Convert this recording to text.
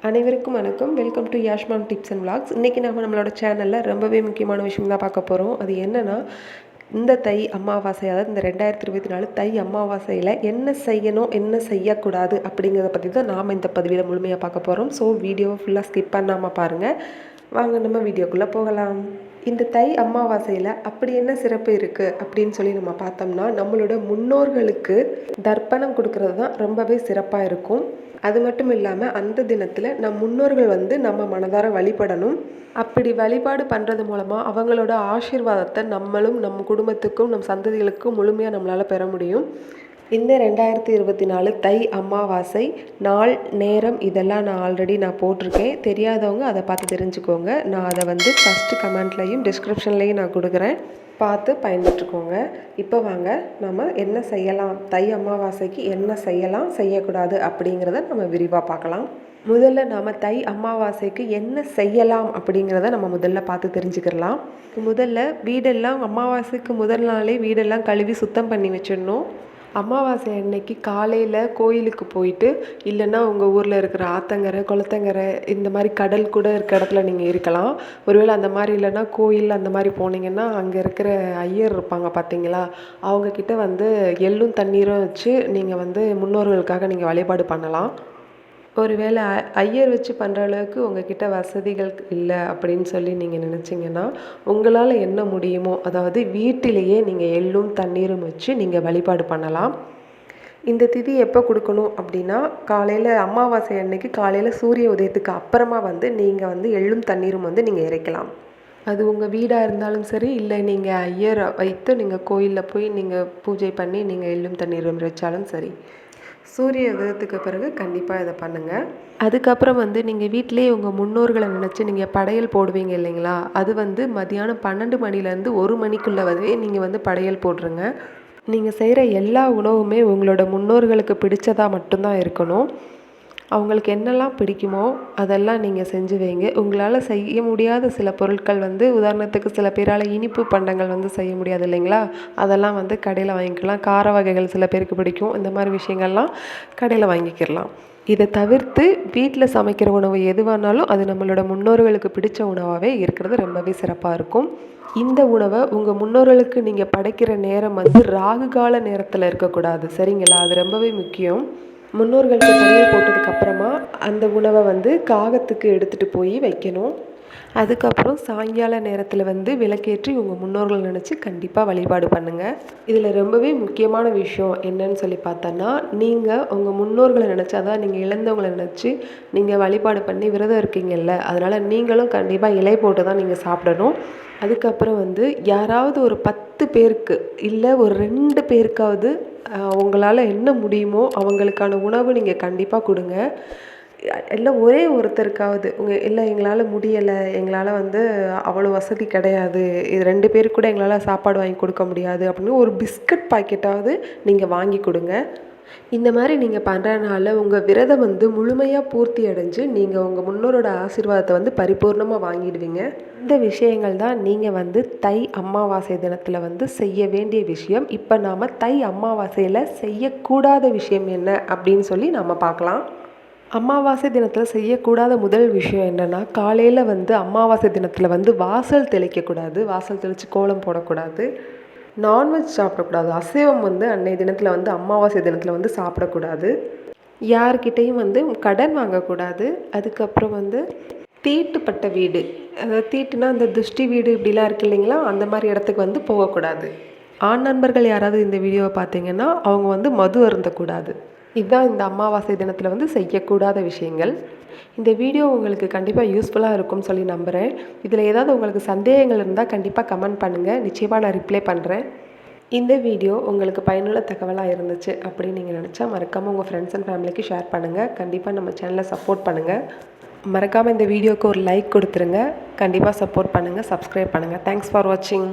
அனைவருக்கும் வணக்கம். Welcome to Yashmam tips and vlogs. இன்றைக்கி நம்மளோட சேனலில் ரொம்பவே முக்கியமான விஷயம் தான் பார்க்க போகிறோம். அது என்னென்னா, இந்த தை அமாவாசை, அதாவது இந்த 2024 தை அமாவாசையில் என்ன செய்யணும், என்ன செய்யக்கூடாது அப்படிங்கிறத பற்றி தான் நாம் இந்த பதிவில் முழுமையாக பார்க்க போகிறோம். ஸோ வீடியோவை ஃபுல்லாக ஸ்கிப் பண்ணாமல் பாருங்கள். வாங்க நம்ம வீடியோக்குள்ளே போகலாம். இந்த தை அமாவாசையில் அப்படி என்ன சிறப்பு இருக்குது அப்படின்னு சொல்லி நம்ம பார்த்தோம்னா, நம்மளோட முன்னோர்களுக்கு தர்ப்பணம் கொடுக்கறது தான் ரொம்பவே சிறப்பாக இருக்கும். அது மட்டும் இல்லாமல் அந்த தினத்தில் நம் முன்னோர்கள் நம்ம மனதார வழிபடணும். அப்படி வழிபாடு பண்ணுறது மூலமாக அவங்களோட ஆசீர்வாதத்தை நம்மளும் நம் குடும்பத்துக்கும் நம் சந்ததிகளுக்கும் முழுமையாக நம்மளால் பெற முடியும். இந்த 2024 தை அமாவாசை நாள், நேரம் இதெல்லாம் நான் ஆல்ரெடி போட்டிருக்கேன். தெரியாதவங்க அதை பார்த்து தெரிஞ்சுக்கோங்க. நான் அதை ஃபஸ்ட்டு கமெண்ட்லேயும் டிஸ்கிரிப்ஷன்லேயும் நான் கொடுக்குறேன், பார்த்து பயன்பெற்றுக்கோங்க. இப்போ வாங்க நம்ம என்ன செய்யலாம், தை அமாவாசைக்கு என்ன செய்யலாம், செய்யக்கூடாது அப்படிங்கிறத நம்ம விரிவாக பார்க்கலாம். முதல்ல நாம் தை அமாவாசைக்கு என்ன செய்யலாம் அப்படிங்கிறத நம்ம முதல்ல பார்த்து தெரிஞ்சுக்கலாம். முதல்ல வீடெல்லாம் அமாவாசைக்கு முதல் நாளே வீடெல்லாம் கழுவி சுத்தம் பண்ணி வச்சிடணும். அமாவாசை அன்னைக்கு காலையில் கோயிலுக்கு போயிட்டு, இல்லைன்னா உங்கள் ஊரில் இருக்கிற ஆத்தங்கரை, குளத்தங்கரை, இந்த மாதிரி கடல் கூட இருக்க இடத்துல நீங்கள் இருக்கலாம். ஒருவேளை அந்த மாதிரி இல்லைன்னா கோயில் அந்த மாதிரி போனீங்கன்னா அங்கே இருக்கிற ஐயர் இருப்பாங்க பார்த்தீங்களா, அவங்கக்கிட்ட எள்ளும் தண்ணீரும் வச்சு நீங்கள் முன்னோர்களுக்காக நீங்கள் வழிபாடு பண்ணலாம். ஒருவேளை ஐயர் வச்சு பண்ணுற அளவுக்கு உங்ககிட்ட வசதிகள் இல்லை அப்படின்னு சொல்லி நீங்கள் நினச்சிங்கன்னா, உங்களால் என்ன முடியுமோ, அதாவது வீட்டிலேயே நீங்கள் எள்ளும் தண்ணீரும் வச்சு நீங்கள் வழிபாடு பண்ணலாம். இந்த திதி எப்போ கொடுக்கணும் அப்படின்னா, காலையில் அமாவாசை அன்னைக்கு காலையில் சூரிய உதயத்துக்கு அப்புறமா நீங்கள் எள்ளும் தண்ணீரும் நீங்கள் இறைக்கலாம். அது உங்கள் வீடாக இருந்தாலும் சரி, இல்லை நீங்கள் ஐயர் வைத்து நீங்கள் கோயிலில் போய் நீங்கள் பூஜை பண்ணி நீங்கள் எள்ளும் தண்ணீரும் இறைச்சாலும் சரி, சூரிய உதயத்துக்கு பிறகு கண்டிப்பாக இதை பண்ணுங்கள். அதுக்கப்புறம் நீங்கள் வீட்டிலேயே உங்கள் முன்னோர்களை நினச்சி நீங்கள் படையல் போடுவீங்க இல்லைங்களா, அது மதியானம் 12 மணிலேருந்து 1 மணிக்குள்ளே நீங்கள் படையல் போடுறங்க. நீங்கள் செய்கிற எல்லா உணவுமே உங்களோட முன்னோர்களுக்கு பிடிச்சதாக மட்டும்தான் இருக்கணும். அவங்களுக்கு என்னெல்லாம் பிடிக்குமோ அதெல்லாம் நீங்கள் செஞ்சு வைங்க. உங்களால் செய்ய முடியாத சில பொருட்கள் உதாரணத்துக்கு சில பேரால் இனிப்பு பண்டங்கள் செய்ய முடியாது இல்லைங்களா, அதெல்லாம் கடையில் வாங்கிக்கலாம். கார வகைகள் சில பேருக்கு பிடிக்கும். இந்த மாதிரி விஷயங்கள்லாம் கடையில் வாங்கிக்கிடலாம். இதை தவிர்த்து வீட்டில் சமைக்கிற உணவு எதுவானாலும் அது நம்மளோட முன்னோர்களுக்கு பிடிச்ச உணவாகவே இருக்கிறது ரொம்பவே சிறப்பாக இருக்கும். இந்த உணவை உங்கள் முன்னோர்களுக்கு நீங்கள் படைக்கிற நேரம் ராகு கால நேரத்தில் இருக்கக்கூடாது, சரிங்களா? அது ரொம்பவே முக்கியம். முன்னோர்களுக்கு படையல் போட்டதுக்கப்புறமா அந்த உணவை காகத்துக்கு எடுத்துகிட்டு போய் வைக்கணும். அதுக்கப்புறம் சாயங்கால நேரத்தில் விளக்கேற்றி உங்கள் முன்னோர்கள் நினச்சி கண்டிப்பாக வழிபாடு பண்ணுங்கள். இதில் ரொம்பவே முக்கியமான விஷயம் என்னன்னு சொல்லி பார்த்தோன்னா, நீங்கள் உங்கள் முன்னோர்களை நினச்சி, அதாவது நீங்கள் இழந்தவங்களை நினச்சி நீங்கள் வழிபாடு பண்ணி விரதம் இருக்கீங்கல்ல, அதனால் நீங்களும் கண்டிப்பாக இலை போட்டு தான் நீங்கள் சாப்பிடணும். அதுக்கப்புறம் யாராவது ஒரு 10 பேருக்கு இல்லை ஒரு 2 பேருக்காவது உங்களால் என்ன முடியுமோ அவங்களுக்கான உணவு நீங்கள் கண்டிப்பாக கொடுங்க. இல்லை ஒரே ஒருத்தருக்காவது இல்லை எங்களால் முடியலை, எங்களால் அவ்வளோ வசதி கிடையாது, இது 2 பேருக்கு கூட எங்களால் சாப்பாடு வாங்கி கொடுக்க முடியாது அப்படின்னு ஒரு பிஸ்கட் பாக்கெட்டாவது நீங்கள் வாங்கி கொடுங்க. இந்த மாதிரி நீங்கள் பண்ணுறதுனால உங்கள் விரதம் முழுமையாக பூர்த்தி அடைஞ்சு நீங்கள் உங்கள் முன்னோரோட ஆசீர்வாதத்தை பரிபூர்ணமாக வாங்கிடுவீங்க. இந்த விஷயங்கள் தான் நீங்கள் தை அமாவாசை தினத்தில் செய்ய வேண்டிய விஷயம். இப்போ நாம் தை அமாவாசையில் செய்யக்கூடாத விஷயம் என்ன அப்படின்னு சொல்லி நாம் பார்க்கலாம். அமாவாசை தினத்தில் செய்யக்கூடாத முதல் விஷயம் என்னென்னா, காலையில் அமாவாசை தினத்தில் வாசல் தெளிக்கக்கூடாது, வாசல் தெளித்து கோலம் போடக்கூடாது, நான்வெஜ் சாப்பிடக்கூடாது. அசைவம் அன்னைய தினத்தில் அமாவாசை தினத்தில் சாப்பிடக்கூடாது. யார்கிட்டையும் கடன் வாங்கக்கூடாது. அதுக்கப்புறம் தீட்டுப்பட்ட வீடு, அதாவது தீட்டுனா அந்த துஷ்டி வீடு இப்படிலாம் இருக்கு இல்லைங்களா, அந்த மாதிரி இடத்துக்கு போகக்கூடாது. ஆண் நண்பர்கள் யாராவது இந்த வீடியோவை பார்த்தீங்கன்னா அவங்க மது அருந்தக்கூடாது. இதுதான் இந்த அமாவாசை தினத்தில் செய்யக்கூடாத விஷயங்கள். இந்த வீடியோ உங்களுக்கு கண்டிப்பாக யூஸ்ஃபுல்லாக இருக்கும்னு சொல்லி நம்புகிறேன். இதில் ஏதாவது உங்களுக்கு சந்தேகங்கள் இருந்தால் கண்டிப்பாக கமெண்ட் பண்ணுங்கள், நிச்சயமாக நான் ரிப்ளை பண்ணுறேன். இந்த வீடியோ உங்களுக்கு பயனுள்ள தகவலாக இருந்துச்சு அப்படின்னு நீங்கள் நினச்சா மறக்காமல் உங்கள் ஃப்ரெண்ட்ஸ் அண்ட் ஃபேமிலிக்கு ஷேர் பண்ணுங்கள். கண்டிப்பாக நம்ம சேனலை சப்போர்ட் பண்ணுங்கள். மறக்காமல் இந்த வீடியோவுக்கு ஒரு லைக் கொடுத்துருங்க. கண்டிப்பாக சப்போர்ட் பண்ணுங்கள், சப்ஸ்கிரைப் பண்ணுங்கள். தேங்க்ஸ் ஃபார் வாட்சிங்.